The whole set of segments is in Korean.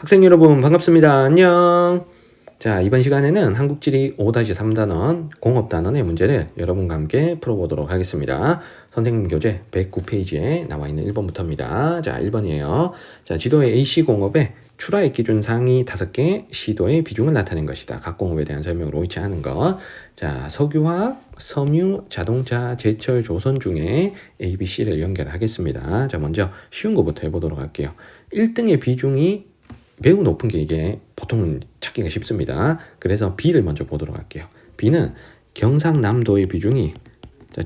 학생 여러분 반갑습니다. 안녕. 자, 이번 시간에는 한국지리 5-3단원 공업단원의 문제를 여러분과 함께 풀어보도록 하겠습니다. 선생님 교재 109페이지에 나와 있는 1번부터입니다. 자, 1번이에요. 자, 지도의 A시공업의 출하액 기준 상위 5개 시도의 비중을 나타낸 것이다. 각 공업에 대한 설명을 옳지 않은 것. 자, 석유화학, 섬유, 자동차, 제철, 조선 중에 A, B, C를 연결하겠습니다. 자, 먼저 쉬운 것부터 해보도록 할게요. 1등의 비중이 매우 높은 게 이게 보통은 찾기가 쉽습니다. 그래서 B를 먼저 보도록 할게요. B는 경상남도의 비중이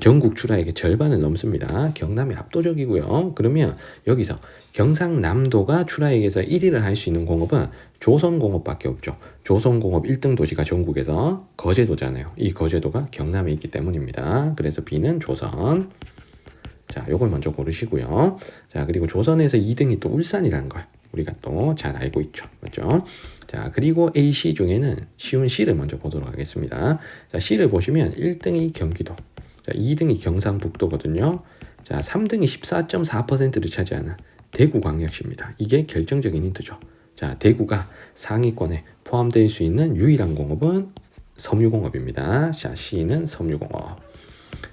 전국 출하액의 절반을 넘습니다. 경남이 압도적이고요. 그러면 여기서 경상남도가 출하액에서 1위를 할 수 있는 공업은 조선공업밖에 없죠. 조선공업 1등 도시가 전국에서 거제도잖아요. 이 거제도가 경남에 있기 때문입니다. 그래서 B는 조선. 자, 요걸 먼저 고르시고요. 자, 그리고 조선에서 2등이 또 울산이라는 걸 우리가 또 잘 알고 있죠. 맞죠? 자, 그리고 A, C 중에는 쉬운 C를 먼저 보도록 하겠습니다. 자, C를 보시면 1등이 경기도, 자, 2등이 경상북도거든요. 자, 3등이 14.4%를 차지하는 대구광역시입니다. 이게 결정적인 힌트죠. 자, 대구가 상위권에 포함될 수 있는 유일한 공업은 섬유공업입니다. 자, C는 섬유공업.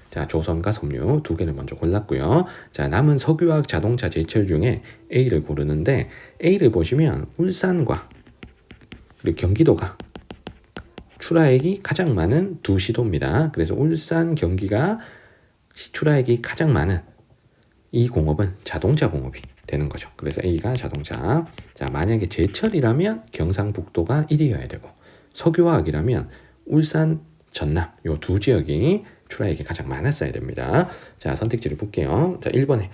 자, 조선과 섬유 두 개를 먼저 골랐고요. 자, 남은 석유화학, 자동차, 제철 중에 A를 고르는데 A를 보시면 울산과 그리고 경기도가 출하액이 가장 많은 두 시도입니다. 그래서 울산, 경기가 출하액이 가장 많은 이 공업은 자동차 공업이 되는 거죠. 그래서 A가 자동차. 자, 만약에 제철이라면 경상북도가 1위여야 되고 석유화학이라면 울산, 전남 요 두 지역이 출하액이 가장 많았어야 됩니다. 자, 선택지를 볼게요. 자, 1번에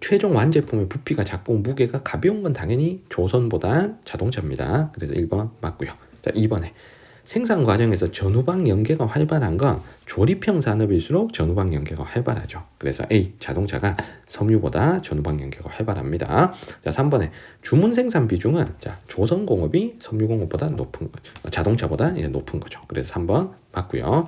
최종 완제품의 부피가 작고 무게가 가벼운 건 당연히 조선보다 자동차입니다. 그래서 1번 맞고요. 자, 2번에 생산 과정에서 전후방 연계가 활발한 건 조립형 산업일수록 전후방 연계가 활발하죠. 그래서 A, 자동차가 섬유보다 전후방 연계가 활발합니다. 자, 3번에 주문 생산 비중은 자, 조선공업이 섬유공업보다 높은 거죠. 자동차보다 높은 거죠. 그래서 3번 맞고요.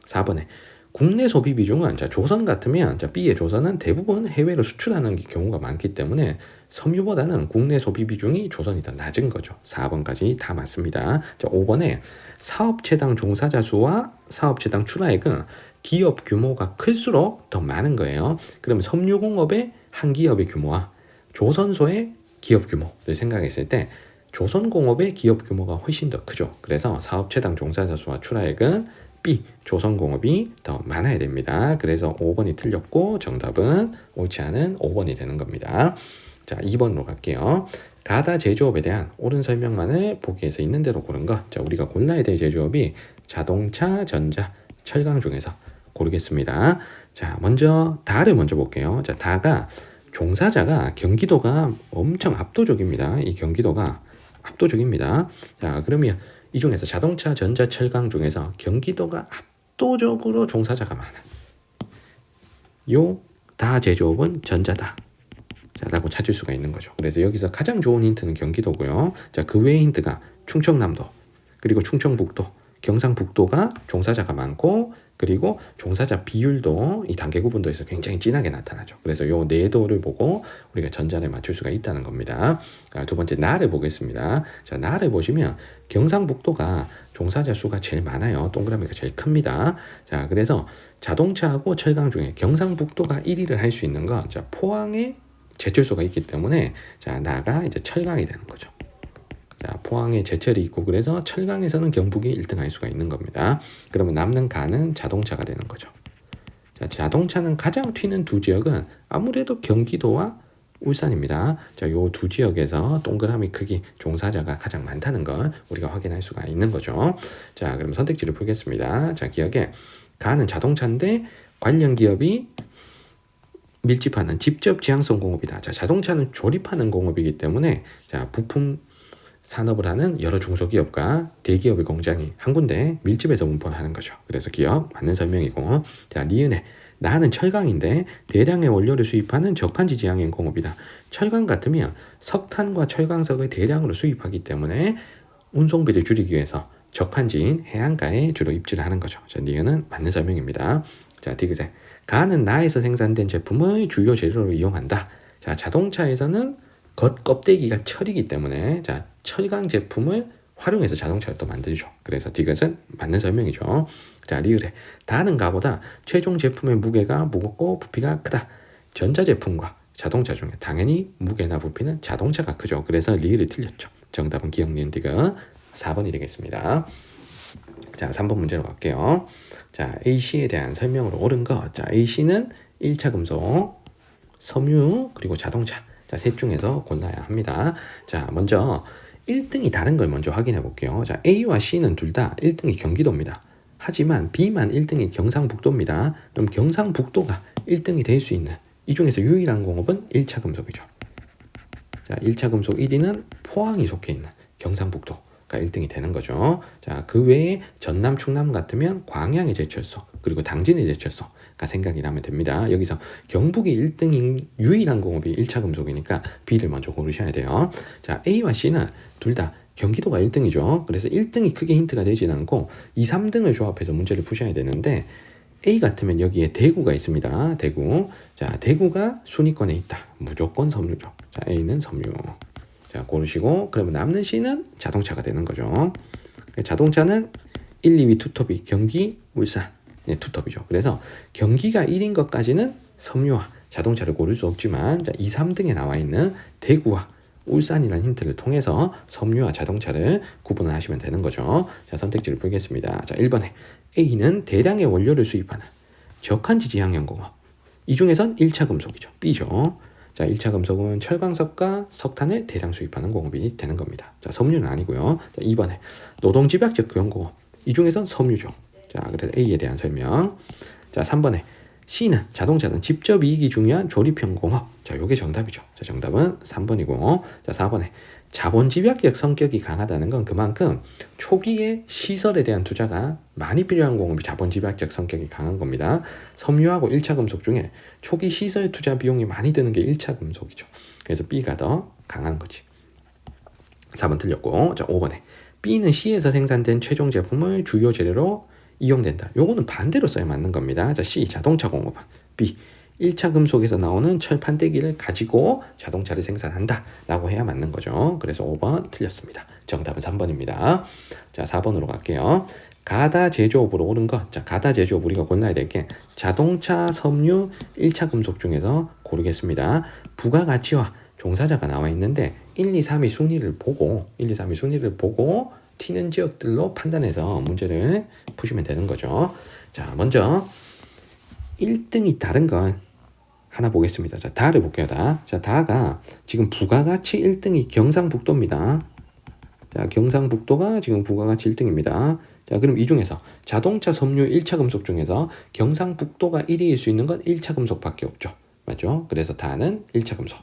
4번에 국내 소비 비중은 자, 조선 같으면 자, B의 조선은 대부분 해외로 수출하는 경우가 많기 때문에 섬유보다는 국내 소비 비중이 조선이 더 낮은 거죠. 4번까지 다 맞습니다. 자, 5번에 사업체당 종사자 수와 사업체당 출하액은 기업 규모가 클수록 더 많은 거예요. 그럼 섬유공업의 한 기업의 규모와 조선소의 기업 규모를 생각했을 때 조선공업의 기업 규모가 훨씬 더 크죠. 그래서 사업체당 종사자 수와 출하액은 B, 조선공업이 더 많아야 됩니다. 그래서 5번이 틀렸고 정답은 옳지 않은 5번이 되는 겁니다. 자, 2번으로 갈게요. 가다 제조업에 대한 옳은 설명만을 보기에서 있는 대로 고른 것. 자, 우리가 골라야 될 제조업이 자동차, 전자, 철강 중에서 고르겠습니다. 자, 먼저 다를 먼저 볼게요. 자, 다가 종사자가 경기도가 엄청 압도적입니다. 이 경기도가 압도적입니다. 자, 그러면 이 중에서 자동차, 전자, 철강 중에서 경기도가 압도적으로 종사자가 많아. 요 다 제조업은 전자다. 자, 라고 찾을 수가 있는 거죠. 그래서 여기서 가장 좋은 힌트는 경기도고요. 자, 그 외의 힌트가 충청남도, 그리고 충청북도, 경상북도가 종사자가 많고, 그리고 종사자 비율도 이 단계 구분도에서 굉장히 진하게 나타나죠. 그래서 요 네 도를 보고 우리가 전자를 맞출 수가 있다는 겁니다. 두 번째 나를 보겠습니다. 자, 나를 보시면 경상북도가 종사자 수가 제일 많아요. 동그라미가 제일 큽니다. 자, 그래서 자동차하고 철강 중에 경상북도가 1위를 할 수 있는 건 자, 포항에 제철소가 있기 때문에 자, 나가 이제 철강이 되는 거죠. 자, 포항에 제철이 있고 그래서 철강에서는 경북이 1등 할 수가 있는 겁니다. 그러면 남는 가는 자동차가 되는 거죠. 자, 자동차는 가장 튀는 두 지역은 아무래도 경기도와 울산입니다. 자, 요 두 지역에서 동그라미 크기 종사자가 가장 많다는 걸 우리가 확인할 수가 있는 거죠. 자, 그럼 선택지를 풀겠습니다. 자, 기억에 가는 자동차인데 관련 기업이 밀집하는 직접 지향성 공업이다. 자, 자동차는 조립하는 공업이기 때문에 자, 부품 산업을 하는 여러 중소기업과 대기업의 공장이 한 군데 밀집해서 운반을 하는 거죠. 그래서 기업 맞는 설명이고, 자, 니은에 나는 철강인데 대량의 원료를 수입하는 적한지 지향형 공업이다. 철강 같으면 석탄과 철강석을 대량으로 수입하기 때문에 운송비를 줄이기 위해서 적한지인 해안가에 주로 입지를 하는 거죠. 자, 니은은 맞는 설명입니다. 자, 디귿에 가는 나에서 생산된 제품을 주요 재료로 이용한다. 자, 자동차에서는 겉껍데기가 철이기 때문에 자, 철강 제품을 활용해서 자동차를 또 만들죠. 그래서 디귿은 맞는 설명이죠. 자, 리을에 다는 가보다 최종 제품의 무게가 무겁고 부피가 크다. 전자제품과 자동차 중에 당연히 무게나 부피는 자동차가 크죠. 그래서 리을이 틀렸죠. 정답은 기억, 니은, 디귿 4번이 되겠습니다. 자, 3번 문제로 갈게요. 자, A씨에 대한 설명으로 옳은 것. 자, A씨는 1차 금속, 섬유, 그리고 자동차. 자, 셋 중에서 골라야 합니다. 자, 먼저 1등이 다른 걸 먼저 확인해 볼게요. 자, A와 C는 둘 다 1등이 경기도입니다. 하지만 B만 1등이 경상북도입니다. 그럼 경상북도가 1등이 될 수 있는 이 중에서 유일한 공업은 1차 금속이죠. 자, 1차 금속 1위는 포항이 속해 있는 경상북도가 1등이 되는 거죠. 자, 그 외에 전남, 충남 같으면 광양의 제철소, 그리고 당진의 제철소가 생각이 나면 됩니다. 여기서 경북이 1등인 유일한 공업이 1차 금속이니까 B를 먼저 고르셔야 돼요. 자, A와 C는 둘 다 경기도가 1등이죠. 그래서 1등이 크게 힌트가 되진 않고 2, 3등을 조합해서 문제를 푸셔야 되는데 A 같으면 여기에 대구가 있습니다. 대구. 자, 대구가 순위권에 있다. 무조건 섬유죠. 자, A는 섬유. 자, 고르시고 그러면 남는 C는 자동차가 되는 거죠. 자동차는 1, 2위 투톱이 경기, 울산. 네, 투톱이죠. 그래서 경기가 1인 것까지는 섬유와 자동차를 고를 수 없지만 자, 2, 3등에 나와 있는 대구와 울산이라는 힌트를 통해서 섬유와 자동차를 구분을 하시면 되는 거죠. 자, 선택지를 보겠습니다. 자, 1번에 A는 대량의 원료를 수입하는 저간지 지향연공업. 이 중에선 1차 금속이죠. B죠. 자, 1차 금속은 철광석과 석탄을 대량 수입하는 공업이 되는 겁니다. 자, 섬유는 아니고요. 자, 2번에 노동집약적 교환공업. 이 중에선 섬유죠. 자, 그래서 A에 대한 설명. 자, 3번에 C는 자동차는 직접 이익이 중요한 조립형 공업. 자, 요게 정답이죠. 자, 정답은 3번이고. 자, 4번에 자본 집약적 성격이 강하다는 건 그만큼 초기에 시설에 대한 투자가 많이 필요한 공업이 자본 집약적 성격이 강한 겁니다. 섬유하고 1차 금속 중에 초기 시설 투자 비용이 많이 드는 게 1차 금속이죠. 그래서 B가 더 강한 거지. 4번 틀렸고. 자, 5번에 B는 C에서 생산된 최종 제품을 주요 재료로 이용된다. 요거는 반대로 써야 맞는 겁니다. 자, C 자동차 공업은 B 1차 금속에서 나오는 철판대기를 가지고 자동차를 생산한다 라고 해야 맞는 거죠. 그래서 5번 틀렸습니다. 정답은 3번입니다. 자, 4번으로 갈게요. 가다 제조업으로 옳은 것. 자, 가다 제조업 우리가 골라야 될 게 자동차, 섬유, 1차 금속 중에서 고르겠습니다. 부가가치와 종사자가 나와 있는데 1, 2, 3위 순위를 보고 튀는 지역들로 판단해서 문제를 푸시면 되는 거죠. 자, 먼저 1등이 다른 건 하나 보겠습니다. 자, 다를 볼게요. 자, 다가 지금 부가가치 1등이 경상북도입니다. 자, 경상북도가 지금 부가가치 1등입니다. 자, 그럼 이 중에서 자동차, 섬유, 1차 금속 중에서 경상북도가 1위일 수 있는 건 1차 금속밖에 없죠. 맞죠? 그래서 다는 1차 금속.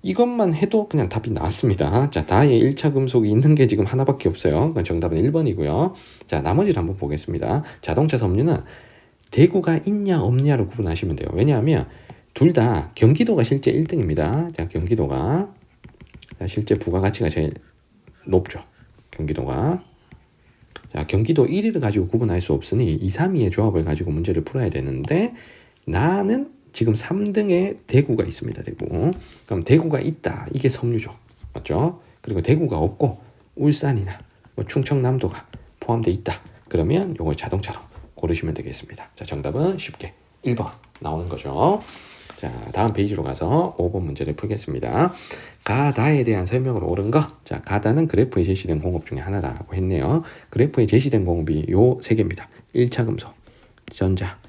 이것만 해도 그냥 답이 나왔습니다. 자, 다에 1차 금속이 있는 게 지금 하나밖에 없어요. 정답은 1번이고요. 자, 나머지를 한번 보겠습니다. 자동차, 섬유는 대구가 있냐 없냐로 구분하시면 돼요. 왜냐하면 둘 다 경기도가 실제 1등입니다. 자, 경기도가 실제 부가가치가 제일 높죠. 경기도가. 자, 경기도 1위를 가지고 구분할 수 없으니 2, 3위의 조합을 가지고 문제를 풀어야 되는데 나는 지금 3등에 대구가 있습니다. 대구. 그럼 대구가 있다. 이게 섬유죠. 맞죠? 그리고 대구가 없고 울산이나 뭐 충청남도가 포함되어 있다. 그러면 이걸 자동차로 고르시면 되겠습니다. 자, 정답은 쉽게 1번 나오는 거죠. 자, 다음 페이지로 가서 5번 문제를 풀겠습니다. 가다에 대한 설명으로 옳은 거. 자, 가다는 그래프에 제시된 공업 중에 하나라고 했네요. 그래프에 제시된 공업이 요 세 개입니다. 1차 금속, 전자,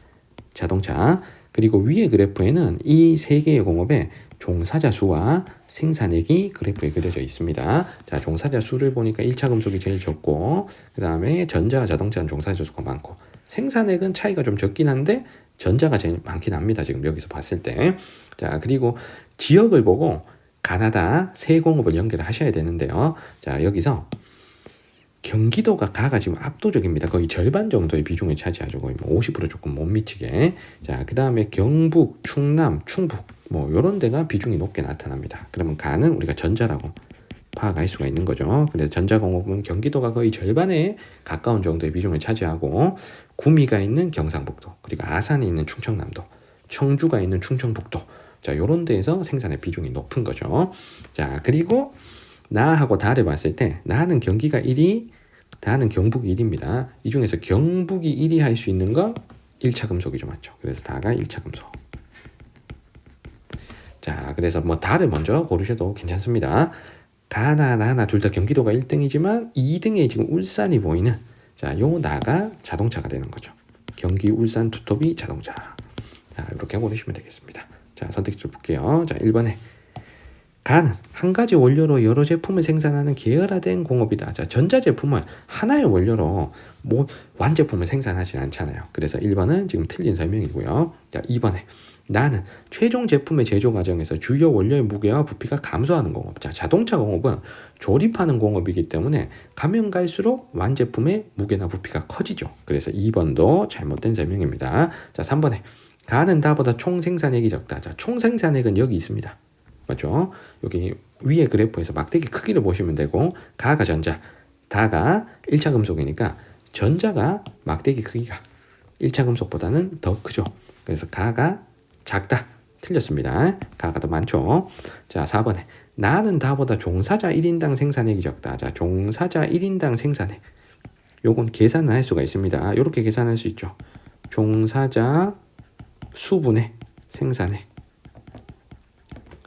자동차. 그리고 위의 그래프에는 이 세 개의 공업의 종사자 수와 생산액이 그래프에 그려져 있습니다. 자, 종사자 수를 보니까 1차 금속이 제일 적고 그 다음에 전자와 자동차는 종사자 수가 많고 생산액은 차이가 좀 적긴 한데 전자가 제일 많긴 합니다. 지금 여기서 봤을 때. 자, 그리고 지역을 보고 가나다 세 공업을 연결을 하셔야 되는데요. 자, 여기서 경기도가 가가 지금 압도적입니다. 거의 절반 정도의 비중을 차지하죠. 거의 뭐 50% 조금 못 미치게. 자, 그 다음에 경북, 충남, 충북 뭐 이런 데가 비중이 높게 나타납니다. 그러면 가는 우리가 전자라고 파악할 수가 있는 거죠. 그래서 전자공업은 경기도가 거의 절반에 가까운 정도의 비중을 차지하고 구미가 있는 경상북도, 그리고 아산에 있는 충청남도, 청주가 있는 충청북도. 자, 요런 데에서 생산의 비중이 높은 거죠. 자, 그리고 나하고 다를 봤을 때 나는 경기가 1위, 다는 경북이 1위입니다. 이 중에서 경북이 1위 할 수 있는 건 1차 금속이죠. 맞죠? 그래서 다가 1차 금속. 자, 그래서 뭐 다를 먼저 고르셔도 괜찮습니다. 가나 나나 둘 다 경기도가 1등이지만 2등에 지금 울산이 보이는, 자, 요 나가 자동차가 되는 거죠. 경기 울산 투톱이 자동차. 자, 이렇게 고르시면 되겠습니다. 자, 선택지를 볼게요. 자, 1번에 가는 한 가지 원료로 여러 제품을 생산하는 계열화된 공업이다. 자, 전자제품은 하나의 원료로 뭐 완제품을 생산하진 않잖아요. 그래서 1번은 지금 틀린 설명이고요. 자, 2번에 나는 최종 제품의 제조 과정에서 주요 원료의 무게와 부피가 감소하는 공업. 자, 자동차 공업은 조립하는 공업이기 때문에 가면 갈수록 완제품의 무게나 부피가 커지죠. 그래서 2번도 잘못된 설명입니다. 자, 3번에 가는 다보다 총 생산액이 적다. 자, 총 생산액은 여기 있습니다. 맞죠? 여기 위에 그래프에서 막대기 크기를 보시면 되고, 가가 전자, 다가 1차 금속이니까 전자가 막대기 크기가 1차 금속보다는 더 크죠. 그래서 가가 작다. 틀렸습니다. 가가 더 많죠. 자, 4번에 나는 다보다 종사자 1인당 생산액이 적다. 자, 종사자 1인당 생산액. 요건 계산을 할 수가 있습니다. 이렇게 계산할 수 있죠. 종사자 수분의 생산액.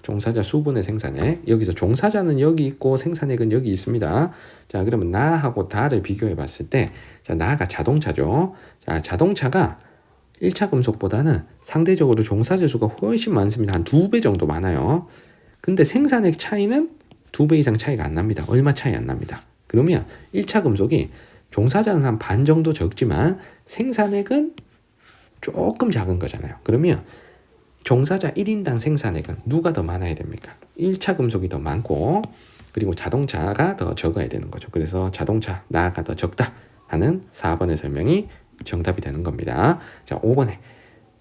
종사자 수분의 생산액. 여기서 종사자는 여기 있고 생산액은 여기 있습니다. 자, 그러면 나하고 다를 비교해 봤을 때, 자, 나가 자동차죠. 자, 자동차가 1차 금속보다는 상대적으로 종사자 수가 훨씬 많습니다. 한 2배 정도 많아요. 근데 생산액 차이는 2배 이상 차이가 안 납니다. 얼마 차이 안 납니다. 그러면 1차 금속이 종사자는 한 반 정도 적지만 생산액은 조금 작은 거잖아요. 그러면 종사자 1인당 생산액은 누가 더 많아야 됩니까? 1차 금속이 더 많고, 그리고 자동차가 더 적어야 되는 거죠. 그래서 자동차 나가 더 적다 하는 4번의 설명이 정답이 되는 겁니다. 자, 5번에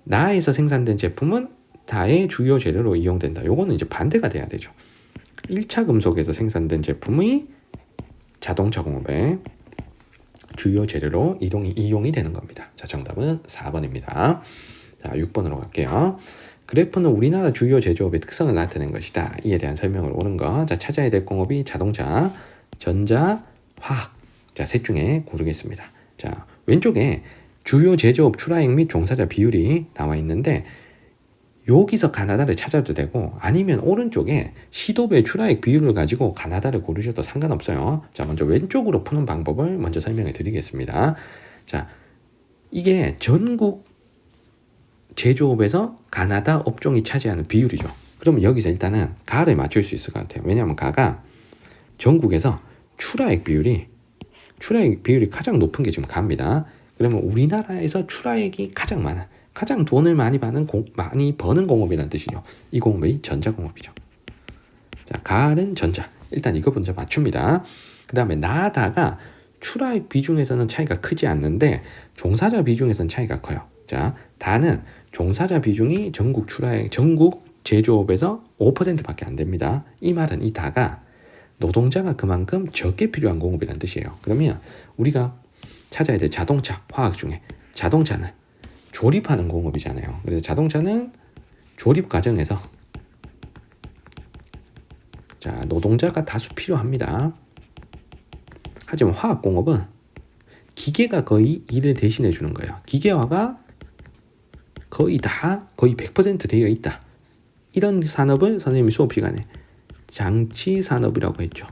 나에서 생산된 제품은 다의 주요 재료로 이용된다. 요거는 이제 반대가 돼야 되죠. 1차 금속에서 생산된 제품이 자동차 공업의 주요 재료로 이용이 되는 겁니다. 자, 정답은 4번입니다. 자, 6번으로 갈게요. 그래프는 우리나라 주요 제조업의 특성을 나타낸 것이다. 이에 대한 설명을 오는 거. 자, 찾아야 될 공업이 자동차, 전자, 화학. 자, 셋 중에 고르겠습니다. 자, 왼쪽에 주요 제조업 출하액 및 종사자 비율이 나와 있는데, 여기서 가나다를 찾아도 되고, 아니면 오른쪽에 시도배 출하액 비율을 가지고 가나다를 고르셔도 상관없어요. 자, 먼저 왼쪽으로 푸는 방법을 먼저 설명해 드리겠습니다. 자, 이게 전국 제조업에서 가나다 업종이 차지하는 비율이죠. 그러면 여기서 일단은 가를 맞출 수 있을 것 같아요. 왜냐하면 가가 전국에서 출하액 비율이 가장 높은 게 지금 가입니다. 그러면 우리나라에서 출하액이 가장 많아, 가장 돈을 많이 버는 공업이라는 뜻이죠. 이 공업이 전자공업이죠. 자, 가는 전자. 일단 이거 먼저 맞춥니다. 그 다음에 나다가 출하액 비중에서는 차이가 크지 않는데 종사자 비중에서는 차이가 커요. 자, 다는 종사자 비중이 전국 제조업에서 5%밖에 안 됩니다. 이 말은 이 다가 노동자가 그만큼 적게 필요한 공업이라는 뜻이에요. 그러면 우리가 찾아야 될 자동차, 화학 중에 자동차는 조립하는 공업이잖아요. 그래서 자동차는 조립 과정에서, 자, 노동자가 다수 필요합니다. 하지만 화학 공업은 기계가 거의 일을 대신해 주는 거예요. 기계화가 거의 100% 되어 있다. 이런 산업을 선생님이 수업 시간에 장치 산업이라고 했죠.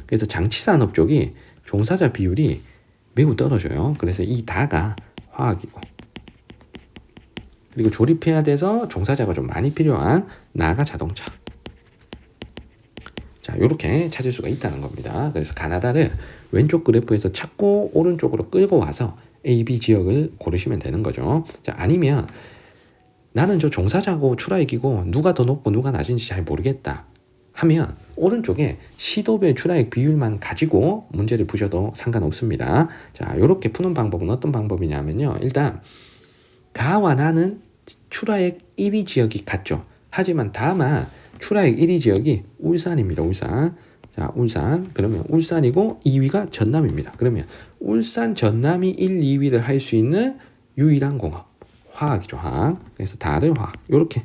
그래서 장치 산업 쪽이 종사자 비율이 매우 떨어져요. 그래서 이 다가 화학이고, 그리고 조립해야 돼서 종사자가 좀 많이 필요한 나가 자동차. 자, 이렇게 찾을 수가 있다는 겁니다. 그래서 가나다를 왼쪽 그래프에서 찾고 오른쪽으로 끌고 와서 A, B 지역을 고르시면 되는 거죠. 자, 아니면 나는 저 종사자고 출하액이고 누가 더 높고 누가 낮은지 잘 모르겠다 하면 오른쪽에 시도별 출하액 비율만 가지고 문제를 푸셔도 상관없습니다. 자, 이렇게 푸는 방법은 어떤 방법이냐면요. 일단 가와 나는 출하액 1위 지역이 같죠. 하지만 다만 출하액 1위 지역이 울산입니다. 울산. 자, 울산. 그러면 울산이고 2위가 전남입니다. 그러면 울산, 전남이 1, 2위를 할 수 있는 유일한 공업. 화학이죠. 화학. 그래서 다를 화학. 이렇게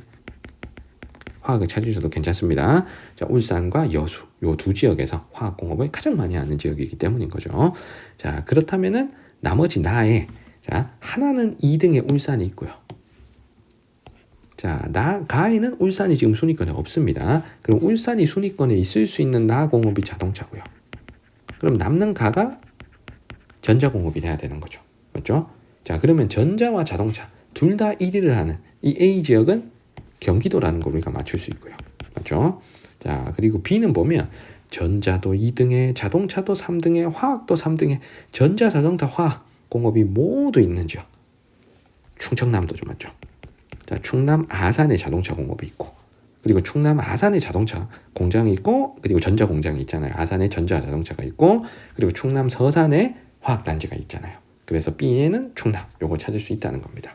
화학을 찾으셔도 괜찮습니다. 자, 울산과 여수 요 두 지역에서 화학 공업을 가장 많이 하는 지역이기 때문인 거죠. 자, 그렇다면은 나머지 나에 자, 하나는 2등에 울산이 있고요. 자, 가에는 울산이 지금 순위권에 없습니다. 그럼 울산이 순위권에 있을 수 있는 나 공업이 자동차고요. 그럼 남는 가가 전자공업이 돼야 되는 거죠. 맞죠? 자, 그러면 전자와 자동차 둘 다 1위를 하는 이 A 지역은 경기도라는 걸 우리가 맞출 수 있고요. 맞죠? 자, 그리고 B는 보면 전자도 2등에 자동차도 3등에 화학도 3등에 전자, 자동차, 화학 공업이 모두 있는 지역. 충청남도죠. 맞죠? 자, 충남 아산에 자동차 공업이 있고 그리고 충남 아산에 자동차 공장이 있고 그리고 전자 공장이 있잖아요. 아산에 전자 자동차가 있고 그리고 충남 서산에 화학 단지가 있잖아요. 그래서 B에는 충남 요거 찾을 수 있다는 겁니다.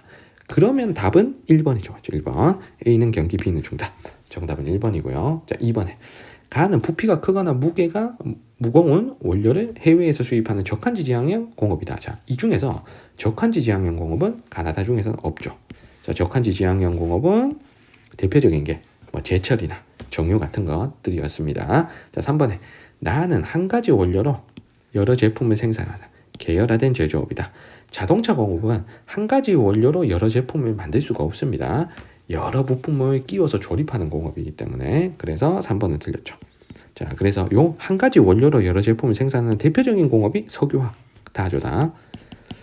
그러면 답은 1번이죠. 맞죠? 1번. A는 경기, B는 충남. 정답은 1번이고요. 자, 2번에 가는 부피가 크거나 무게가 무거운 원료를 해외에서 수입하는 적한지 지향형 공업이다. 자, 이 중에서 적한지 지향형 공업은 가나다 중에서는 없죠. 자, 적한지 지향형 공업은 대표적인 게 뭐 제철이나 정유 같은 것들이었습니다. 자, 3번에 나는 한 가지 원료로 여러 제품을 생산하는 계열화된 제조업이다. 자동차 공업은 한 가지 원료로 여러 제품을 만들 수가 없습니다. 여러 부품을 끼워서 조립하는 공업이기 때문에 그래서 3번은 틀렸죠. 자, 그래서 요 한 가지 원료로 여러 제품을 생산하는 대표적인 공업이 석유화학 다죠 다.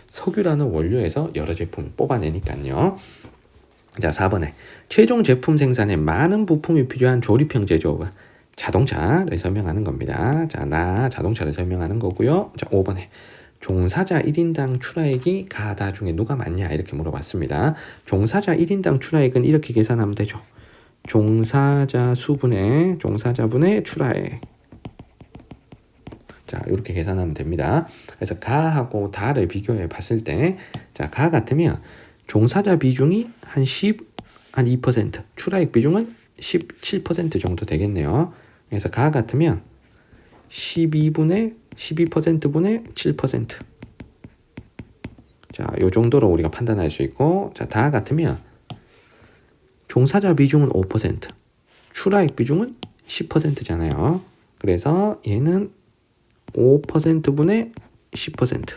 석유라는 원료에서 여러 제품을 뽑아내니까요. 자, 4번에 최종 제품 생산에 많은 부품이 필요한 조립형 제조업은 자동차를 설명하는 겁니다. 자, 나 자동차를 설명하는 거고요. 자, 5번에 종사자 1인당 출하액이 가다 중에 누가 많냐 이렇게 물어봤습니다. 종사자 1인당 출하액은 이렇게 계산하면 되죠. 종사자 수분의 종사자분의 출하액. 자, 이렇게 계산하면 됩니다. 그래서 가하고 다를 비교해 봤을 때, 자, 가 같으면 종사자 비중이 한 2%, 출하액 비중은 17% 정도 되겠네요. 그래서 가 같으면 12분의 12%분의 7%. 자, 요 정도로 우리가 판단할 수 있고, 자, 다 같으면 종사자 비중은 5%, 출하액 비중은 10%잖아요. 그래서 얘는 5%분의 10%.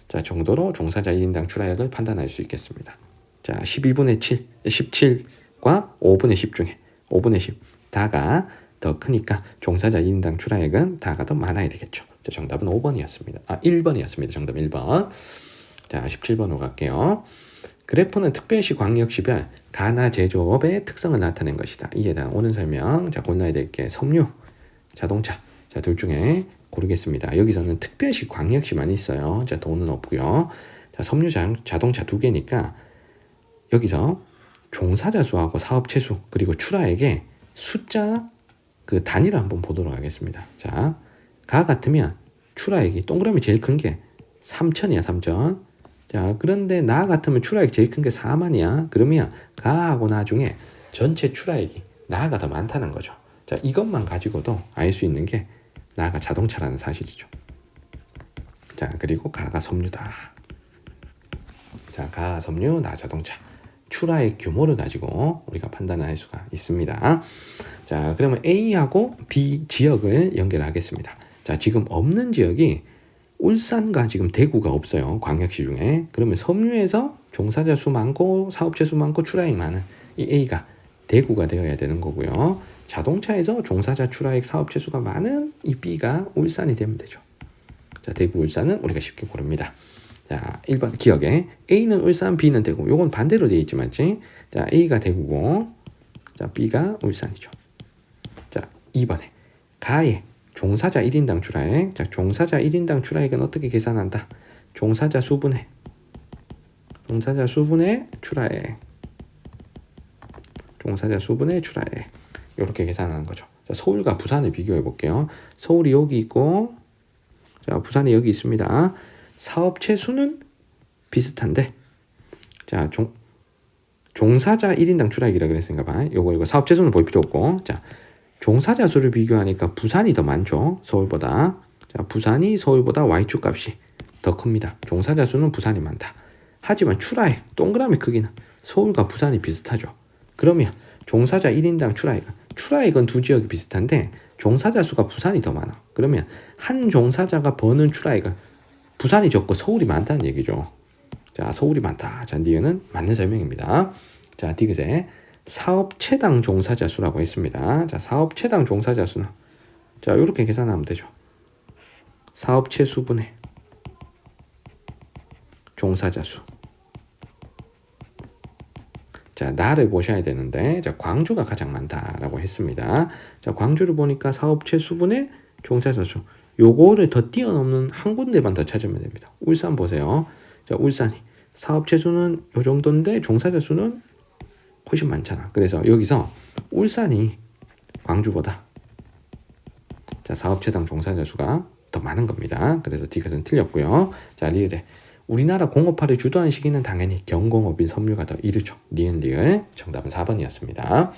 자, 정도로 종사자 1인당 출하액을 판단할 수 있겠습니다. 자, 12분의 7, 17과 5분의 10 중에 5분의 10. 다가 더 크니까 종사자 1인당 출하액은 다가 더 많아야 되겠죠. 자, 정답은 5번이었습니다. 1번이었습니다. 정답 1번. 자, 17번으로 갈게요. 그래프는 특별시 광역시별 가나 제조업의 특성을 나타낸 것이다. 이에 대한 옳은 설명. 자, 골라야 될 게 섬유, 자동차. 자, 둘 중에 고르겠습니다. 여기서는 특별시 광역시만 있어요. 자, 도는 없고요. 자, 섬유, 자동차 두 개니까 여기서 종사자 수하고 사업체 수 그리고 출하액의 숫자 그 단위를 한번 보도록 하겠습니다. 자, 가 같으면 출하액이 동그라미 제일 큰 게 3천이야, 3천. 자, 그런데 나 같으면 출하액 제일 큰 게 4만이야. 그러면 가하고 나 중에 전체 출하액이 나가 더 많다는 거죠. 자, 이것만 가지고도 알 수 있는 게 나가 자동차라는 사실이죠. 자, 그리고 가가 섬유다. 자, 가 섬유, 나 자동차. 출하액 규모를 가지고 우리가 판단을 할 수가 있습니다. 자, 그러면 A하고 B 지역을 연결하겠습니다. 자, 지금 없는 지역이 울산과 지금 대구가 없어요. 광역시 중에. 그러면 섬유에서 종사자 수 많고 사업체 수 많고 출하액 많은 이 A가 대구가 되어야 되는 거고요. 자동차에서 종사자 출하액 사업체 수가 많은 이 B가 울산이 되면 되죠. 자, 대구 울산은 우리가 쉽게 고릅니다. 자, 1번 기억에 A는 울산, B는 대구. 요건 반대로 되어 있지 맞지? 자, A가 대구고 자, B가 울산이죠. 자, 2번에 가에 종사자 1인당 출하액. 자, 종사자 1인당 출하액은 어떻게 계산한다? 종사자 수분의 출하액. 종사자 수분의 출하액. 이렇게 계산하는 거죠. 자, 서울과 부산을 비교해 볼게요. 서울이 여기 있고 자, 부산이 여기 있습니다. 사업체 수는 비슷한데 자, 종사자 1인당 출하액이라 그랬으니까 봐. 이거 사업체 수는 볼 필요 없고 자, 종사자 수를 비교하니까 부산이 더 많죠. 서울보다. 자, 부산이 서울보다 Y축 값이 더 큽니다. 종사자 수는 부산이 많다. 하지만 출하액 동그라미 크기는 서울과 부산이 비슷하죠. 그러면 종사자 1인당 출하액은 두 지역이 비슷한데 종사자 수가 부산이 더 많아. 그러면 한 종사자가 버는 출하액은 부산이 적고 서울이 많다는 얘기죠. 자, 서울이 많다. 자, 니은은 맞는 설명입니다. 자, 디귿에 사업체당 종사자 수라고 했습니다. 자, 사업체당 종사자 수는 자, 이렇게 계산하면 되죠. 사업체 수분의 종사자 수. 자, 나를 보셔야 되는데, 자, 광주가 가장 많다라고 했습니다. 자, 광주를 보니까 사업체 수분의 종사자 수. 요거를 더 뛰어넘는 한 군데만 더 찾으면 됩니다. 울산 보세요. 자, 울산이 사업체 수는 요 정도인데 종사자 수는 훨씬 많잖아. 그래서 여기서 울산이 광주보다 자, 사업체당 종사자 수가 더 많은 겁니다. 그래서 D것은 틀렸고요. 자, 리을에 우리나라 공업화를 주도한 시기는 당연히 경공업인 섬유가 더 이르죠. 니은 리을 정답은 4번이었습니다.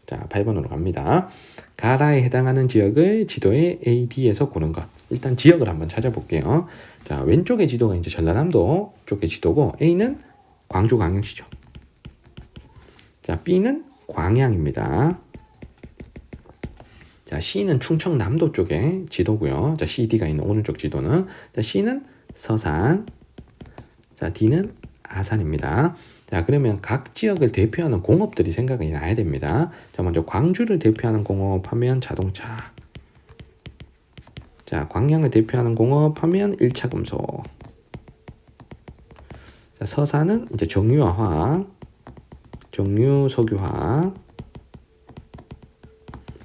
자, 8번으로 갑니다. 가라에 해당하는 지역을 지도에 A, D에서 고른 것. 일단 지역을 한번 찾아볼게요. 자, 왼쪽의 지도가 이제 전라남도 쪽의 지도고 A는 광주 광역시죠. 자, B는 광양입니다. 자, C는 충청남도 쪽의 지도고요. 자, CD가 있는 오른쪽 지도는 자, C는 서산. 자, D는 아산입니다. 자, 그러면 각 지역을 대표하는 공업들이 생각이 나야 됩니다. 자, 먼저 광주를 대표하는 공업 하면 자동차. 자, 광양을 대표하는 공업 하면 1차 금속. 자, 서산은 이제 정유와 화학, 정유, 석유화학.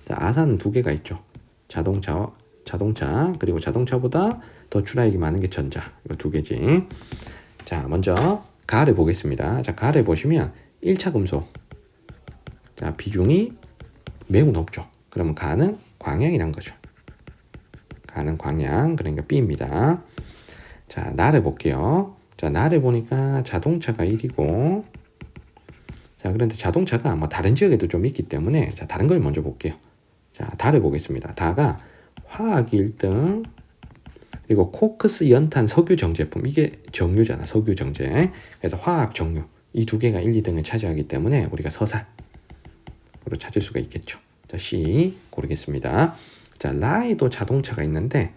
자, 아산은 두 개가 있죠. 자동차, 그리고 자동차보다 더 출하액이 많은 게 전자. 이거 두 개지. 자, 먼저 가를 보겠습니다. 자, 가를 보시면 1차 금속. 자, 비중이 매우 높죠. 그러면 가는 광양이란 거죠. 가는 광양, 그러니까 B입니다. 자, 나를 볼게요. 자, 나를 보니까 자동차가 1이고, 자, 그런데 자동차가 뭐 다른 지역에도 좀 있기 때문에, 자, 다른 걸 먼저 볼게요. 자, 다를 보겠습니다. 다가 화학이 1등, 그리고 코크스 연탄 석유 정제품, 이게 정유잖아. 석유 정제. 그래서 화학 정유, 이 두 개가 1, 2등을 차지하기 때문에 우리가 서산으로 찾을 수가 있겠죠. 자, C 고르겠습니다. 자, 라에도 자동차가 있는데,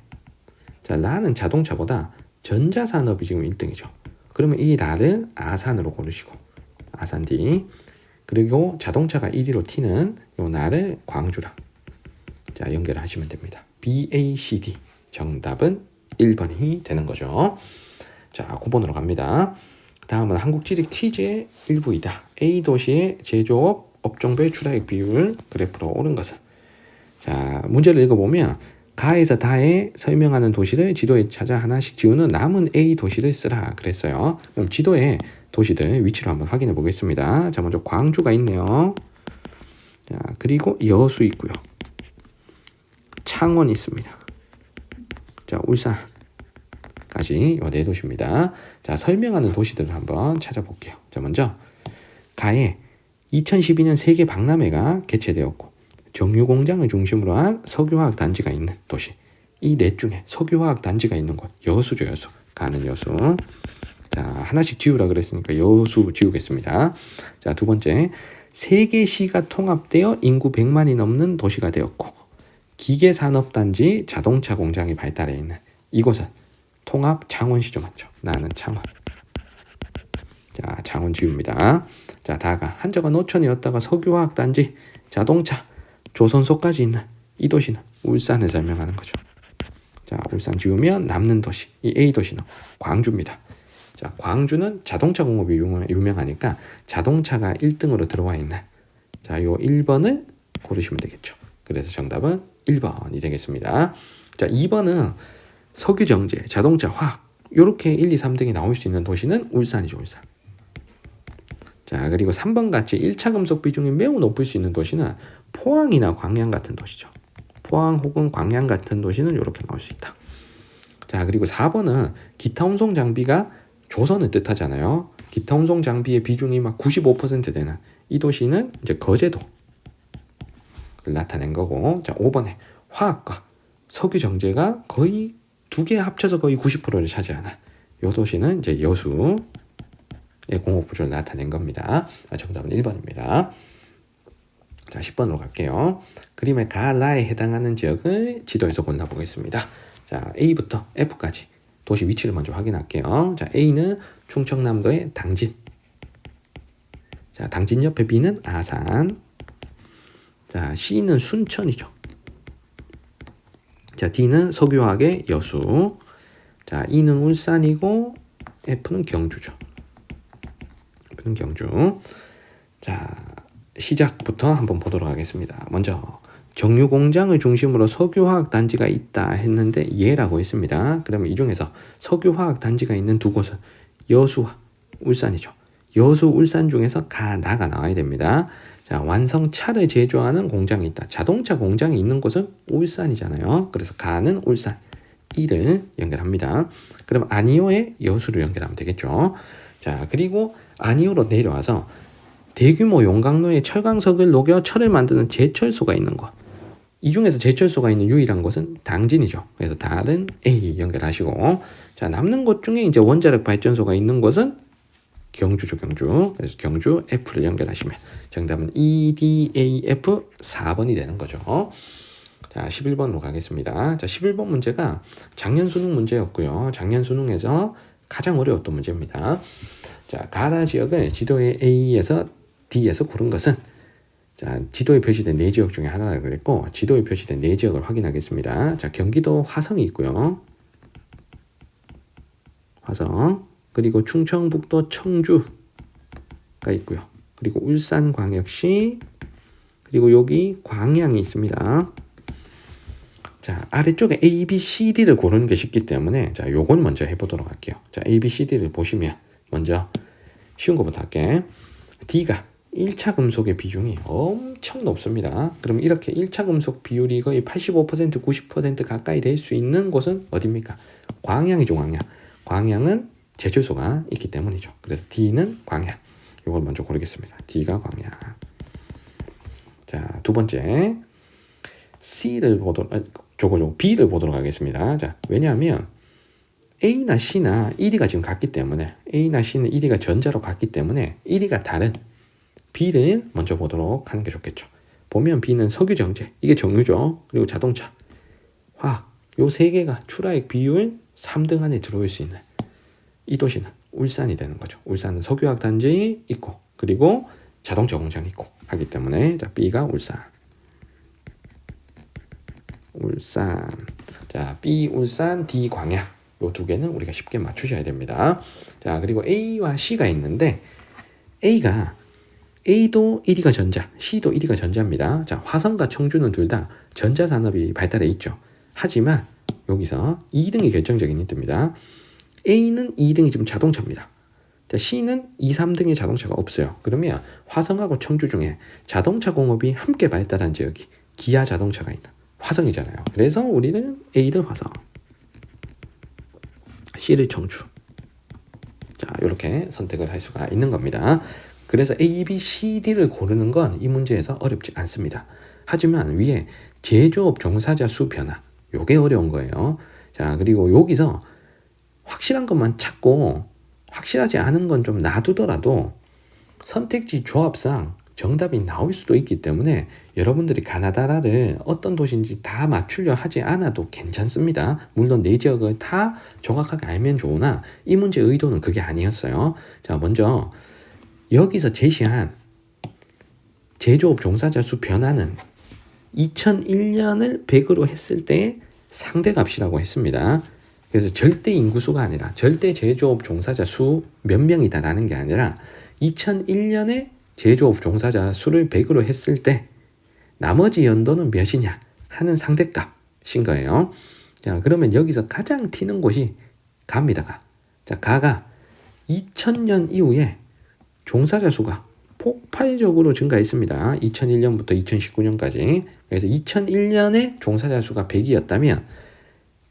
자, 라는 자동차보다 전자산업이 지금 1등이죠. 그러면 이 라를 아산으로 고르시고, 아산 D. 그리고 자동차가 1위로 T는 요 나를 광주랑 자, 연결하시면 됩니다. BACD 정답은 1번이 되는 거죠. 자, 9번으로 갑니다. 다음은 한국지리 퀴즈의 일부이다. A 도시의 제조업 업종별 출하액 비율 그래프로 오른 것은. 자, 문제를 읽어보면 가에서 다에 설명하는 도시를 지도에 찾아 하나씩 지우는 남은 A 도시를 쓰라 그랬어요. 그럼 지도에 도시들 위치로 한번 확인해 보겠습니다. 자, 먼저 광주가 있네요. 자, 그리고 여수 있고요. 창원 있습니다. 자, 울산까지 요 네 도시입니다. 자, 설명하는 도시들을 한번 찾아볼게요. 자, 먼저 가에 2012년 세계 박람회가 개최되었고 정유 공장을 중심으로 한 석유화학 단지가 있는 도시. 이 넷 중에 석유화학 단지가 있는 곳 여수죠. 여수. 가는 여수. 자, 하나씩 지우라 그랬으니까 여수 지우겠습니다. 자, 두 번째, 세 개 시가 통합되어 인구 100만이 넘는 도시가 되었고 기계산업단지 자동차 공장이 발달해 있는 이곳은 통합 창원시죠. 맞죠? 나는 창원. 자, 창원 지웁니다. 자, 다가 한자가 노천이었다가 석유화학단지 자동차 조선소까지 있는 이 도시는 울산을 설명하는 거죠. 자, 울산 지우면 남는 도시, 이 A 도시는 광주입니다. 자, 광주는 자동차 공업이 유명하니까 자동차가 1등으로 들어와 있는 자, 요 1번을 고르시면 되겠죠. 그래서 정답은 1번이 되겠습니다. 자, 2번은 석유 정제, 자동차, 화학 요렇게 1, 2, 3등이 나올 수 있는 도시는 울산이죠. 울산. 자, 그리고 3번 같이 1차 금속 비중이 매우 높을 수 있는 도시는 포항이나 광양 같은 도시죠. 포항 혹은 광양 같은 도시는 이렇게 나올 수 있다. 자, 그리고 4번은 기타 운송 장비가 조선을 뜻하잖아요. 기타 운송 장비의 비중이 막 95% 되는 이 도시는 이제 거제도를 나타낸 거고. 자, 5번에 화학과 석유 정제가 거의 두 개 합쳐서 거의 90%를 차지하는 이 도시는 이제 여수의 공업 구조를 나타낸 겁니다. 정답은 1번입니다. 자, 10번으로 갈게요. 그림의 가라에 해당하는 지역을 지도에서 골라보겠습니다. 자, A부터 F까지 도시 위치를 먼저 확인할게요. 자, A는 충청남도의 당진. 자, 당진 옆에 B는 아산. 자, C는 순천이죠. 자, D는 석유화학의 여수. 자, E는 울산이고 F는 경주죠. F는 경주. 자, 시작부터 한번 보도록 하겠습니다. 먼저 정유 공장을 중심으로 석유화학 단지가 있다 했는데 예라고 했습니다. 그러면 이 중에서 석유화학 단지가 있는 두 곳은 여수와 울산이죠. 여수, 울산 중에서 가나가 나와야 됩니다. 자, 완성차를 제조하는 공장이 있다. 자동차 공장이 있는 곳은 울산이잖아요. 그래서 가는 울산, 이를 연결합니다. 그럼 아니오에 여수를 연결하면 되겠죠. 자, 그리고 아니오로 내려와서 대규모 용광로에 철강석을 녹여 철을 만드는 제철소가 있는 곳. 이 중에서 제철소가 있는 유일한 곳은 당진이죠. 그래서 다른 A 연결하시고, 자, 남는 곳 중에 이제 원자력 발전소가 있는 곳은 경주죠, 경주. 그래서 경주 F를 연결하시면 정답은 EDAF 4번이 되는 거죠. 자, 11번으로 가겠습니다. 자, 11번 문제가 작년 수능 문제였고요. 작년 수능에서 가장 어려웠던 문제입니다. 자, 가라 지역을 지도의 A에서 D에서 고른 것은, 자, 지도에 표시된 4지역 중에 하나라고 그랬고, 지도에 표시된 4지역을 확인하겠습니다. 자, 경기도 화성이 있고요. 화성. 그리고 충청북도 청주가 있고요. 그리고 울산광역시, 그리고 여기 광양이 있습니다. 자, 아래쪽에 A, B, C, D를 고르는 게 쉽기 때문에, 자, 요건 먼저 해보도록 할게요. 자, A, B, C, D를 보시면 먼저 쉬운 것부터 할게. D가 1차 금속의 비중이 엄청 높습니다. 그럼 이렇게 1차 금속 비율이 거의 85%, 90% 가까이 될 수 있는 곳은 어디입니까? 광양이죠, 광양. 광양은 제철소가 있기 때문이죠. 그래서 D는 광양. 이걸 먼저 고르겠습니다. D가 광양. 자, 두 번째 B를 보도록 하겠습니다. 자, 왜냐하면 A나 C나 1위가 지금 같기 때문에, A나 C는 1위가 전자로 같기 때문에 1위가 다른 B를 먼저 보도록 하는 게 좋겠죠. 보면 B는 석유 정제, 이게 정유죠. 그리고 자동차, 화학, 요 세 개가 출하액 비율 3등 안에 들어올 수 있는 이 도시는 울산이 되는 거죠. 울산은 석유화학 단지 있고, 그리고 자동차 공장 있고 하기 때문에, 자, B가 울산. 울산. 자, B 울산, D 광양. 요 두 개는 우리가 쉽게 맞추셔야 됩니다. 자, 그리고 A와 C가 있는데, A도 1위가 전자, C도 1위가 전자입니다. 자, 화성과 청주는 둘 다 전자 산업이 발달해 있죠. 하지만 여기서 2등이 결정적인 힌트입니다. A는 2등이 지금 자동차입니다. 자, C는 2, 3등의 자동차가 없어요. 그러면 화성하고 청주 중에 자동차 공업이 함께 발달한 지역이 기아 자동차가 있는 화성이잖아요. 그래서 우리는 A를 화성, C를 청주. 자, 이렇게 선택을 할 수가 있는 겁니다. 그래서 A, B, C, D를 고르는 건 이 문제에서 어렵지 않습니다. 하지만 위에 제조업 종사자 수 변화, 요게 어려운 거예요. 자, 그리고 여기서 확실한 것만 찾고 확실하지 않은 건 좀 놔두더라도 선택지 조합상 정답이 나올 수도 있기 때문에 여러분들이 가나다라를 어떤 도시인지 다 맞추려 하지 않아도 괜찮습니다. 물론 네 지역을 다 정확하게 알면 좋으나 이 문제의 의도는 그게 아니었어요. 자, 먼저 여기서 제시한 제조업 종사자 수 변화는 2001년을 100으로 했을 때의 상대값이라고 했습니다. 그래서 절대 인구수가 아니라 절대 제조업 종사자 수 몇 명이다 라는 게 아니라 2001년에 제조업 종사자 수를 100으로 했을 때 나머지 연도는 몇이냐 하는 상대값인 거예요. 자, 그러면 여기서 가장 튀는 곳이 가입니다. 가. 자, 가가 2000년 이후에 종사자 수가 폭발적으로 증가했습니다. 2001년부터 2019년까지. 그래서 2001년에 종사자 수가 100이었다면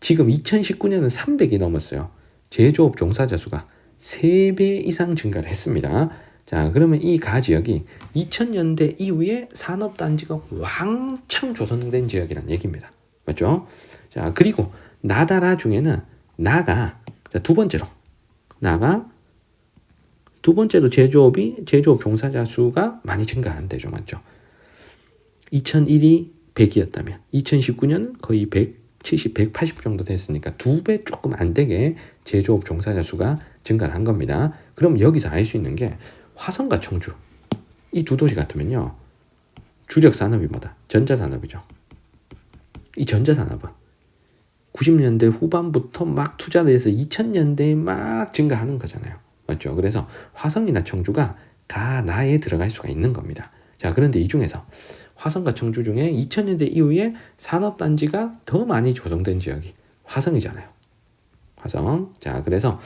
지금 2019년은 300이 넘었어요. 제조업 종사자 수가 3배 이상 증가를 했습니다. 자, 그러면 이 가 지역이 2000년대 이후에 산업단지가 왕창 조성된 지역이라는 얘기입니다. 맞죠? 자, 그리고 나다라 중에는 나가, 자, 두 번째로 제조업 종사자 수가 많이 증가 안 되죠. 맞죠? 2001이 100이었다면 2019년은 거의 170, 180 정도 됐으니까 2배 조금 안 되게 제조업 종사자 수가 증가를 한 겁니다. 그럼 여기서 알 수 있는 게 화성과 청주 이 두 도시 같으면요. 주력 산업이 뭐다? 전자산업이죠. 이 전자산업은 90년대 후반부터 막 투자를 해서 2000년대에 막 증가하는 거잖아요. 맞죠? 그래서 화성이나 청주가 가나에 들어갈 수가 있는 겁니다. 자, 그런데 이 중에서 화성과 청주 중에 2000년대 이후에 산업단지가 더 많이 조성된 지역이 화성이잖아요. 화성. 자, 그래서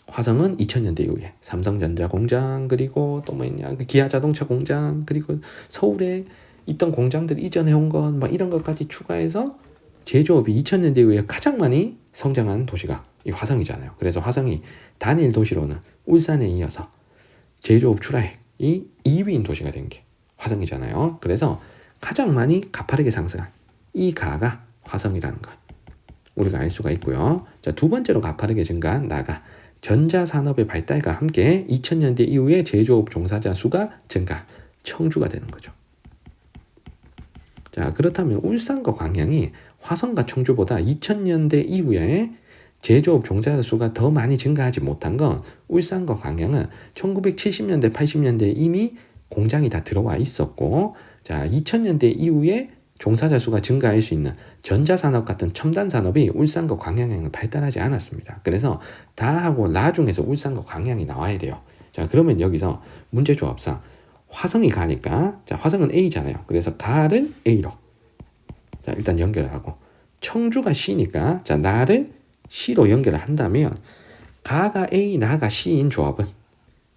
화성은 2000년대 이후에 삼성전자 공장, 그리고 또 뭐 있냐, 기아 자동차 공장, 그리고 서울에 있던 공장들 이전해 온 것, 막 이런 것까지 추가해서 제조업이 2000년대 이후에 가장 많이 성장한 도시가 이 화성이잖아요. 그래서 화성이 단일 도시로는 울산에 이어서 제조업 출하액이 2위인 도시가 된 게 화성이잖아요. 그래서 가장 많이 가파르게 상승한 이 가가 화성이라는 것 우리가 알 수가 있고요. 자, 두 번째로 가파르게 증가한 나가 전자산업의 발달과 함께 2000년대 이후에 제조업 종사자 수가 증가, 청주가 되는 거죠. 자, 그렇다면 울산과 광양이 화성과 청주보다 2000년대 이후에 제조업 종사자 수가 더 많이 증가하지 못한 건 울산과 광양은 1970년대, 80년대에 이미 공장이 다 들어와 있었고, 자, 2000년대 이후에 종사자 수가 증가할 수 있는 전자산업 같은 첨단 산업이 울산과 광양에는 발달하지 않았습니다. 그래서 다하고 라 중에서 울산과 광양이 나와야 돼요. 자, 그러면 여기서 문제 조합상 화성이 가니까, 자, 화성은 A잖아요. 그래서 가를 A로, 자, 일단 연결을 하고, 청주가 C니까, 자, 나를 C로 연결을 한다면 가가 A, 나가 C인 조합은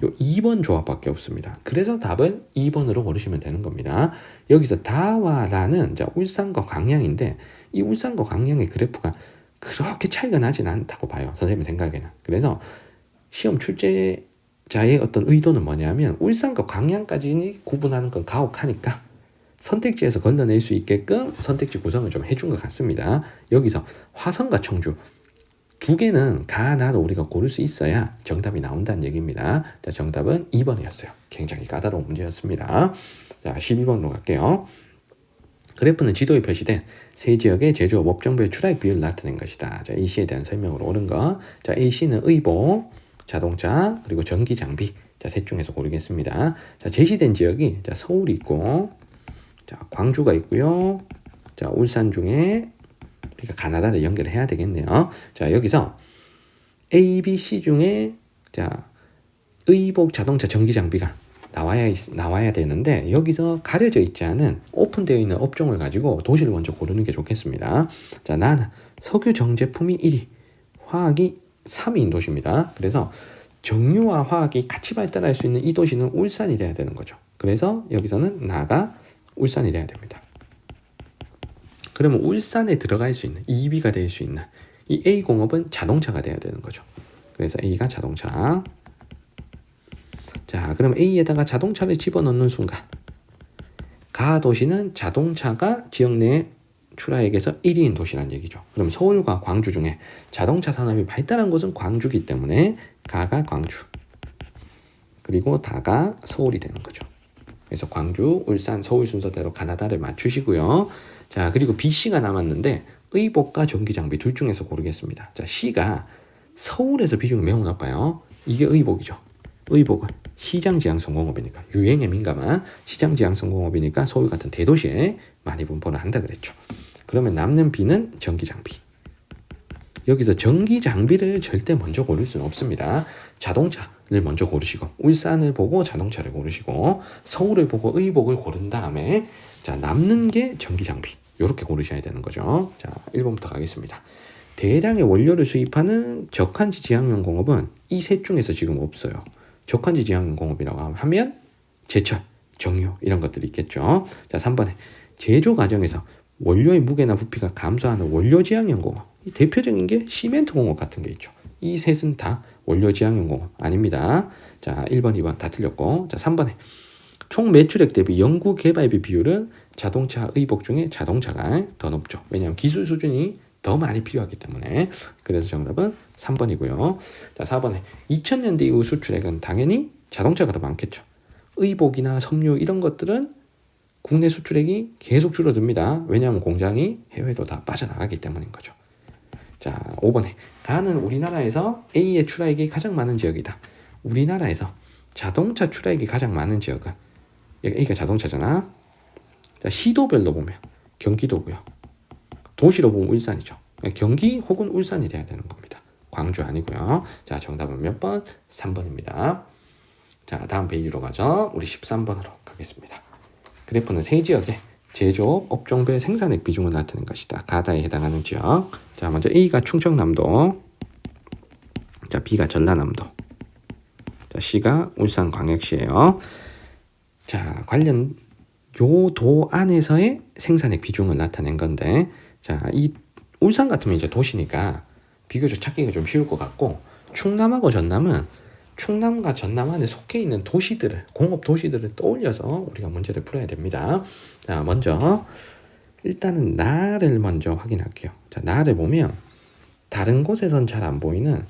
요 2번 조합밖에 없습니다. 그래서 답은 2번으로 고르시면 되는 겁니다. 여기서 다와 라는, 자, 울산과 광양인데 이 울산과 광양의 그래프가 그렇게 차이가 나진 않다고 봐요. 선생님 생각에는. 그래서 시험 출제자의 어떤 의도는 뭐냐면 울산과 광양까지 구분하는 건 가혹하니까 선택지에서 걸러낼 수 있게끔 선택지 구성을 좀 해준 것 같습니다. 여기서 화성과 청주 두 개는 가나로 우리가 고를 수 있어야 정답이 나온다는 얘기입니다. 자, 정답은 2번이었어요. 굉장히 까다로운 문제였습니다. 자, 12번으로 갈게요. 그래프는 지도에 표시된 세 지역의 제조업 업종별 출하액 비율을 나타낸 것이다. 자, A씨에 대한 설명으로 옳은 거. 자, A씨는 의복, 자동차, 그리고 전기 장비. 자, 셋 중에서 고르겠습니다. 자, 제시된 지역이, 자, 서울이 있고, 자, 광주가 있고요. 자, 울산 중에 우리가 가나다를 연결해야 되겠네요. 자, 여기서 A, B, C 중에, 자, 의복, 자동차, 전기 장비가 나와야 되는데 여기서 가려져 있지 않은 오픈되어 있는 업종을 가지고 도시를 먼저 고르는 게 좋겠습니다. 자, 나는 석유 정제품이 1위, 화학이 3위인 도시입니다. 그래서 정유와 화학이 같이 발달할 수 있는 이 도시는 울산이 돼야 되는 거죠. 그래서 여기서는 나가 울산이 돼야 됩니다. 그러면 울산에 들어갈 수 있는 2위가 될 수 있는 이 A공업은 자동차가 돼야 되는 거죠. 그래서 A가 자동차. 자, 그럼 A에다가 자동차를 집어넣는 순간 가 도시는 자동차가 지역 내 출하액에서 1위인 도시라는 얘기죠. 그럼 서울과 광주 중에 자동차 산업이 발달한 곳은 광주기 때문에 가가 광주, 그리고 다가 서울이 되는 거죠. 그래서 광주, 울산, 서울 순서대로 가나다를 맞추시고요. 자, 그리고 B씨가 남았는데 의복과 전기장비 둘 중에서 고르겠습니다. 자, C가 서울에서 비중이 매우 높아요. 이게 의복이죠. 의복은 시장지향성 공업이니까, 유행에 민감한 시장지향성 공업이니까 서울 같은 대도시에 많이 분포를 한다 그랬죠. 그러면 남는 B는 전기장비. 여기서 전기장비를 절대 먼저 고를 수는 없습니다. 자동차를 먼저 고르시고, 울산을 보고 자동차를 고르시고, 서울을 보고 의복을 고른 다음에, 자, 남는 게 전기장비. 이렇게 고르셔야 되는 거죠. 자, 1번부터 가겠습니다. 대량의 원료를 수입하는 적한지 지향형 공업은 이 셋 중에서 지금 없어요. 적한지 지향형 공업이라고 하면 제철, 정유 이런 것들이 있겠죠. 자, 3번에 제조 과정에서 원료의 무게나 부피가 감소하는 원료 지향형 공업. 이 대표적인 게 시멘트 공업 같은 게 있죠. 이 셋은 다 원료 지향형 공업 아닙니다. 자, 1번, 2번 다 틀렸고, 자, 3번에 총 매출액 대비 연구 개발비 비율은 자동차, 의복 중에 자동차가 더 높죠. 왜냐하면 기술 수준이 더 많이 필요하기 때문에. 그래서 정답은 3번이고요. 자, 4번에 2000년대 이후 수출액은 당연히 자동차가 더 많겠죠. 의복이나 섬유 이런 것들은 국내 수출액이 계속 줄어듭니다. 왜냐하면 공장이 해외로 다 빠져나가기 때문인 거죠. 자, 5번에 가는 우리나라에서 A의 출하액이 가장 많은 지역이다. 우리나라에서 자동차 출하액이 가장 많은 지역은 A가 자동차잖아. 자, 시도별로 보면 경기도고요. 도시로 보면 울산이죠. 경기 혹은 울산이 돼야 되는 겁니다. 광주 아니고요. 자, 정답은 몇 번? 3번입니다. 자, 다음 페이지로 가죠. 우리 13번으로 가겠습니다. 그래프는 세 지역의 제조업 업종별 생산액 비중을 나타낸 것이다. 가다에 해당하는 지역. 자, 먼저 A가 충청남도, 자, B가 전라남도, 자, C가 울산광역시예요. 자, 관련 요 도 안에서의 생산액 비중을 나타낸 건데, 자, 이 울산 같으면 이제 도시니까 비교적 찾기가 좀 쉬울 것 같고, 충남하고 전남은 충남과 전남 안에 속해 있는 도시들을, 공업 도시들을 떠올려서 우리가 문제를 풀어야 됩니다. 자, 먼저 일단은 나를 먼저 확인할게요. 자, 나를 보면 다른 곳에선 잘 안 보이는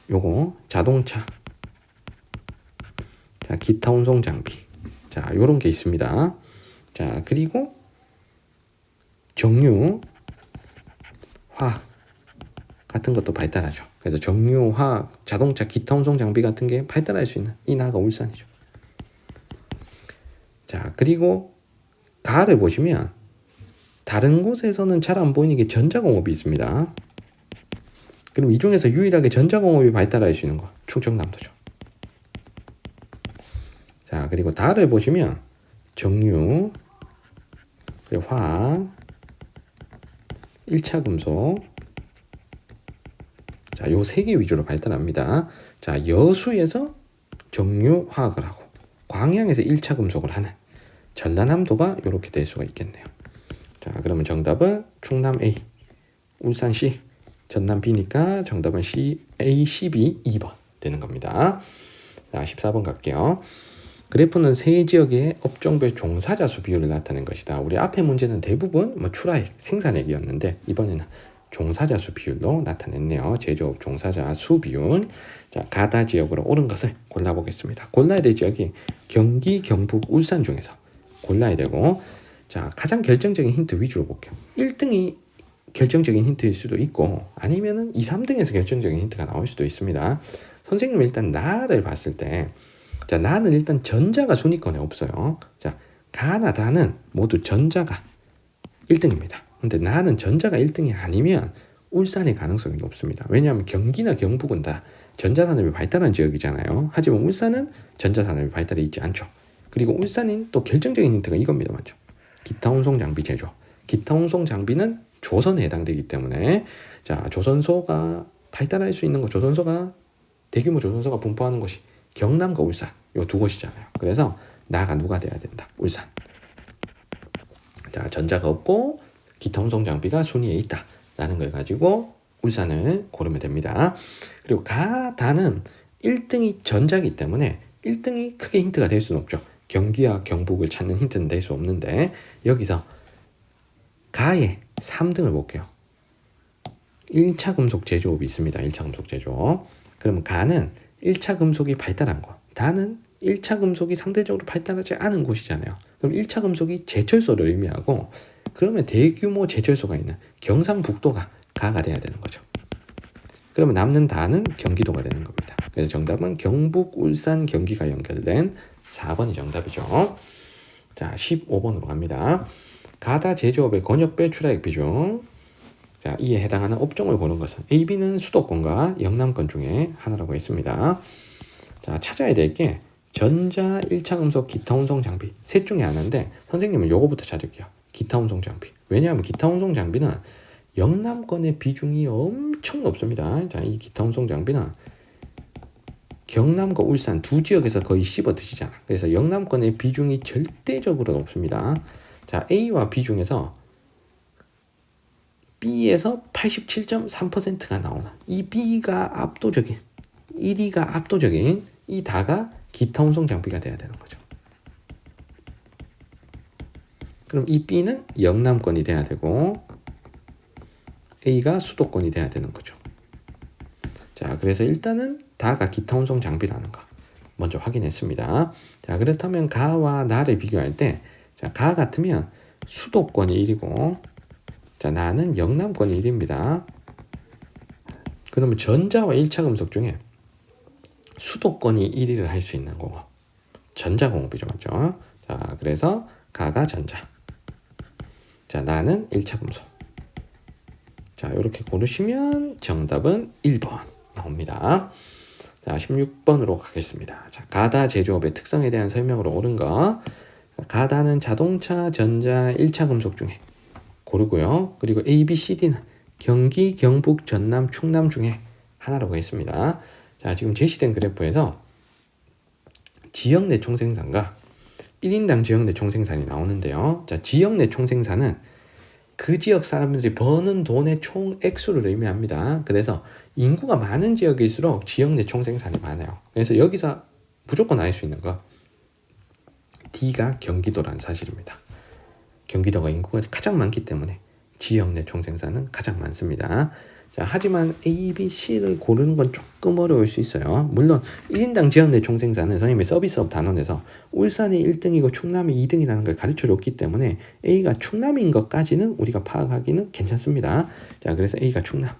요거 자동차, 자, 기타 운송 장비, 자, 요런 게 있습니다. 자, 그리고 정유, 화학 같은 것도 발달하죠. 그래서 정유, 화학, 자동차, 기타 운송 장비 같은 게 발달할 수 있는 이 나라가 울산이죠. 자, 그리고 가를 보시면 다른 곳에서는 잘 안 보이는 게 전자공업이 있습니다. 그럼 이 중에서 유일하게 전자공업이 발달할 수 있는 거 충청남도죠. 자, 그리고 다를 보시면 정유, 그리고 화학, 1차 금속, 자, 요 세 개 위주로 발달합니다. 자, 여수에서 정유 화학을 하고 광양에서 1차 금속을 하는 전라남도가 이렇게 될 수가 있겠네요. 자, 그러면 정답은 충남 A, 울산 C, 전남 B니까 정답은 C, A, C, B 2번 되는 겁니다. 자, 14번 갈게요. 그래프는 세 지역의 업종별 종사자 수 비율을 나타낸 것이다. 우리 앞에 문제는 대부분 출하액, 생산액이었는데 이번에는 종사자 수 비율로 나타냈네요. 제조업 종사자 수 비율. 자, 가다 지역으로 옳은 것을 골라보겠습니다. 골라야 될 지역이 경기, 경북, 울산 중에서 골라야 되고, 자, 가장 결정적인 힌트 위주로 볼게요. 1등이 결정적인 힌트일 수도 있고 아니면은 2, 3등에서 결정적인 힌트가 나올 수도 있습니다. 선생님은 일단 나를 봤을 때, 자, 나는 일단 전자가 순위권에 없어요. 자, 가나 다는 모두 전자가 1등입니다. 근데 나는 전자가 1등이 아니면 울산의 가능성이 높습니다. 왜냐하면 경기나 경북은 다 전자산업이 발달한 지역이잖아요. 하지만 울산은 전자산업이 발달해 있지 않죠. 그리고 울산인 또 결정적인 힌트가 이겁니다. 맞죠? 기타 운송 장비 제조. 기타 운송 장비는 조선에 해당되기 때문에, 자, 조선소가 발달할 수 있는 거, 조선소가 대규모 조선소가 분포하는 곳이 경남과 울산 요 두 곳이잖아요. 그래서 나가 누가 돼야 된다. 울산. 자, 전자가 없고 기타 운송 장비가 순위에 있다라는 걸 가지고 울산을 고르면 됩니다. 그리고 가다는 1등이 전자이기 때문에 1등이 크게 힌트가 될 수는 없죠. 경기와 경북을 찾는 힌트는 될 수 없는데 여기서 가의 3등을 볼게요. 1차 금속 제조업이 있습니다. 1차 금속 제조업. 그러면 가는 1차 금속이 발달한 곳, 다는 1차 금속이 상대적으로 발달하지 않은 곳이잖아요. 그럼 1차 금속이 제철소를 의미하고, 그러면 대규모 제철소가 있는 경상북도가 가가 돼야 되는 거죠. 그러면 남는 다는 경기도가 되는 겁니다. 그래서 정답은 경북, 울산, 경기가 연결된 4번이 정답이죠. 자, 15번으로 갑니다. 가다 제조업의 권역별 출하액 비중. 자, 이에 해당하는 업종을 보는 것은 A, B는 수도권과 영남권 중에 하나라고 했습니다. 자, 찾아야 될 게 전자, 1차 금속, 기타 운송 장비 셋 중에 하나인데 선생님은 요거부터 찾을게요. 기타 운송 장비. 왜냐하면 기타 운송 장비는 영남권의 비중이 엄청 높습니다. 자, 이 기타 운송 장비는 경남과 울산 두 지역에서 거의 씹어 드시잖아. 그래서 영남권의 비중이 절대적으로 높습니다. 자, A와 B 중에서 B에서 87.3%가 나오나, 이 B가 압도적인, 1위가 압도적인 이 다가 기타 운송 장비가 돼야 되는 거죠. 그럼 이 B는 영남권이 돼야 되고 A가 수도권이 돼야 되는 거죠. 자, 그래서 일단은 다가 기타 운송 장비라는 거 먼저 확인했습니다. 자, 그렇다면 가와 나를 비교할 때 자, 가 같으면 수도권이 1이고, 자, 나는 영남권이 1입니다. 그러면 전자와 1차 금속 중에 수도권이 1위를 할 수 있는 공업. 전자공업이죠, 맞죠? 자, 그래서 가가 전자. 자, 나는 1차 금속. 자, 이렇게 고르시면 정답은 1번 나옵니다. 자, 16번으로 가겠습니다. 자, 가다 제조업의 특성에 대한 설명으로 옳은 거. 가다는 자동차, 전자, 1차 금속 중에 고르고요. 그리고 A, B, C, D는 경기, 경북, 전남, 충남 중에 하나라고 했습니다. 자, 지금 제시된 그래프에서 지역 내 총생산과 1인당 지역 내 총생산이 나오는데요. 자, 지역 내 총생산은 그 지역 사람들이 버는 돈의 총 액수를 의미합니다. 그래서 인구가 많은 지역일수록 지역 내 총생산이 많아요. 그래서 여기서 무조건 알 수 있는 거 D가 경기도라는 사실입니다. 경기도가 인구가 가장 많기 때문에 지역 내 총생산은 가장 많습니다. 자, 하지만 A, B, C를 고르는 건 조금 어려울 수 있어요. 물론 1인당 지역 내 총생산은 선생님이 서비스업 단원에서 울산이 1등이고 충남이 2등이라는 걸 가르쳐 줬기 때문에 A가 충남인 것까지는 우리가 파악하기는 괜찮습니다. 자, 그래서 A가 충남.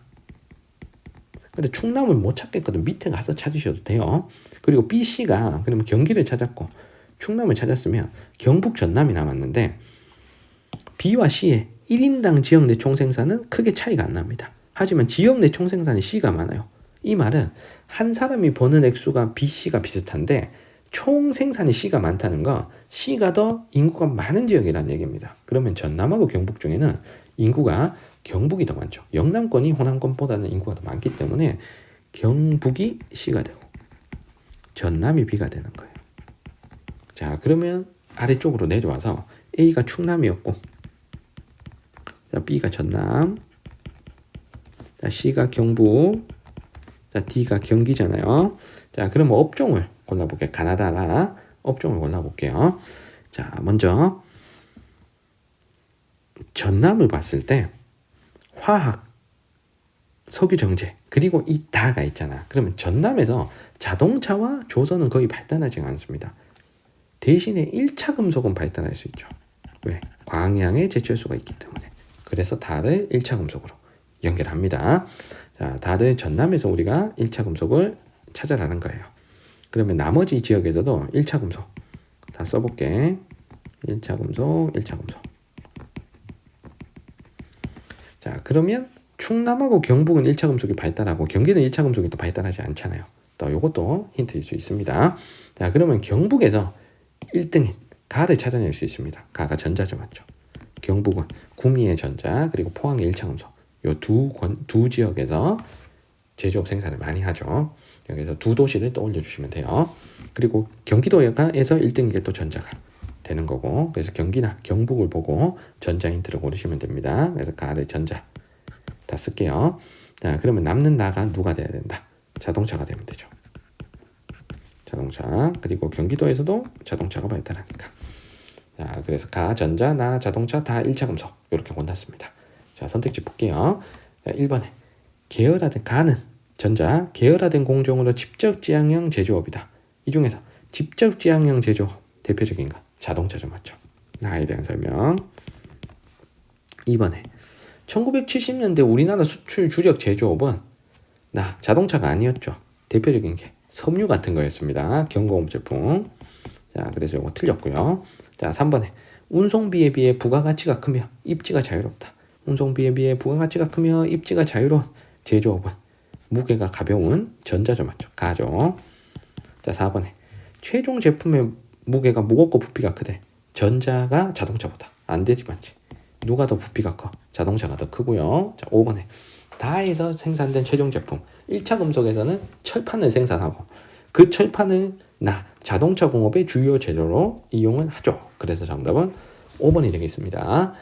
근데 충남을 못 찾겠거든. 밑에 가서 찾으셔도 돼요. 그리고 B, C가 그러면 경기를 찾았고 충남을 찾았으면 경북, 전남이 남았는데 B와 C의 1인당 지역 내 총생산은 크게 차이가 안 납니다. 하지만 지역 내 총생산이 C가 많아요. 이 말은 한 사람이 버는 액수가 B, C가 비슷한데 총생산이 C가 많다는 건 C가 더 인구가 많은 지역이라는 얘기입니다. 그러면 전남하고 경북 중에는 인구가 경북이 더 많죠. 영남권이 호남권보다는 인구가 더 많기 때문에 경북이 C가 되고 전남이 B가 되는 거예요. 자, 그러면 아래쪽으로 내려와서 A가 충남이었고, 자, B가 전남, 자, C가 경북, 자, D가 경기잖아요. 자, 그럼 업종을 골라볼게요. 가나다라 업종을 골라볼게요. 자, 먼저 전남을 봤을 때 화학, 석유정제, 그리고 이 다가 있잖아. 그러면 전남에서 자동차와 조선은 거의 발달하지 않습니다. 대신에 1차 금속은 발달할 수 있죠. 왜? 광양에 제철소가 있기 때문에. 그래서 다를 1차 금속으로 연결합니다. 자, 다를 전남에서 우리가 1차 금속을 찾아라는 거예요. 그러면 나머지 지역에서도 1차 금속 다 써볼게. 1차 금속, 1차 금속. 자, 그러면 충남하고 경북은 1차 금속이 발달하고 경기는 1차 금속이 또 발달하지 않잖아요. 또 이것도 힌트일 수 있습니다. 자, 그러면 경북에서 1등인 가를 찾아낼 수 있습니다. 가가 전자죠, 맞죠? 경북은 구미의 전자, 그리고 포항의 1차 금속. 요 두 지역에서 제조업 생산을 많이 하죠. 여기서 두 도시를 떠올려 주시면 돼요. 그리고 경기도에서 1등인 게 또 전자가 되는 거고, 그래서 경기나 경북을 보고 전자 힌트를 고르시면 됩니다. 그래서 가를 전자 다 쓸게요. 자, 그러면 남는 나가 누가 돼야 된다? 자동차가 되면 되죠. 자동차. 그리고 경기도에서도 자동차가 발달하니까. 자, 그래서 가, 전자, 나, 자동차 다 1차 금속 이렇게 골랐습니다. 자, 선택지 볼게요. 자, 1번에 계열화된 가는 전자, 계열화된 공정으로 직접 지향형 제조업이다. 이 중에서 직접 지향형 제조업 대표적인 것 자동차죠, 맞죠? 나에 대한 설명. 2번에 1970년대 우리나라 수출 주력 제조업은 나 자동차가 아니었죠. 대표적인 게 섬유 같은 거였습니다. 경공업 제품. 자, 그래서 이거 틀렸고요. 자, 3번에 운송비에 비해 부가가치가 크며 입지가 자유롭다. 운송비에 비해 부가가치가 크며 입지가 자유로운 제조업은 무게가 가벼운 전자죠, 맞죠? 가죠. 자, 4번에 최종 제품의 무게가 무겁고 부피가 크대. 전자가 자동차보다 안 되지, 맞지? 누가 더 부피가 커? 자동차가 더 크고요. 자, 5번에 다에서 생산된 최종 제품 1차 금속에서는 철판을 생산하고 그 철판을 자동차 공업의 주요 재료로 이용을 하죠. 그래서 정답은 5번이 되겠습니다.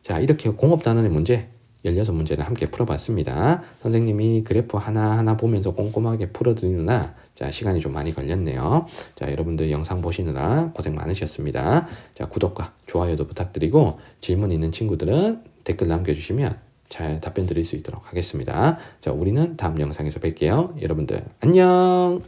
자, 이렇게 공업 단원의 문제 16문제를 함께 풀어봤습니다. 선생님이 그래프 하나하나 보면서 꼼꼼하게 풀어드리느라 자, 시간이 좀 많이 걸렸네요. 자, 여러분들 영상 보시느라 고생 많으셨습니다. 자, 구독과 좋아요도 부탁드리고 질문 있는 친구들은 댓글 남겨주시면 잘 답변 드릴 수 있도록 하겠습니다. 자, 우리는 다음 영상에서 뵐게요. 여러분들 안녕.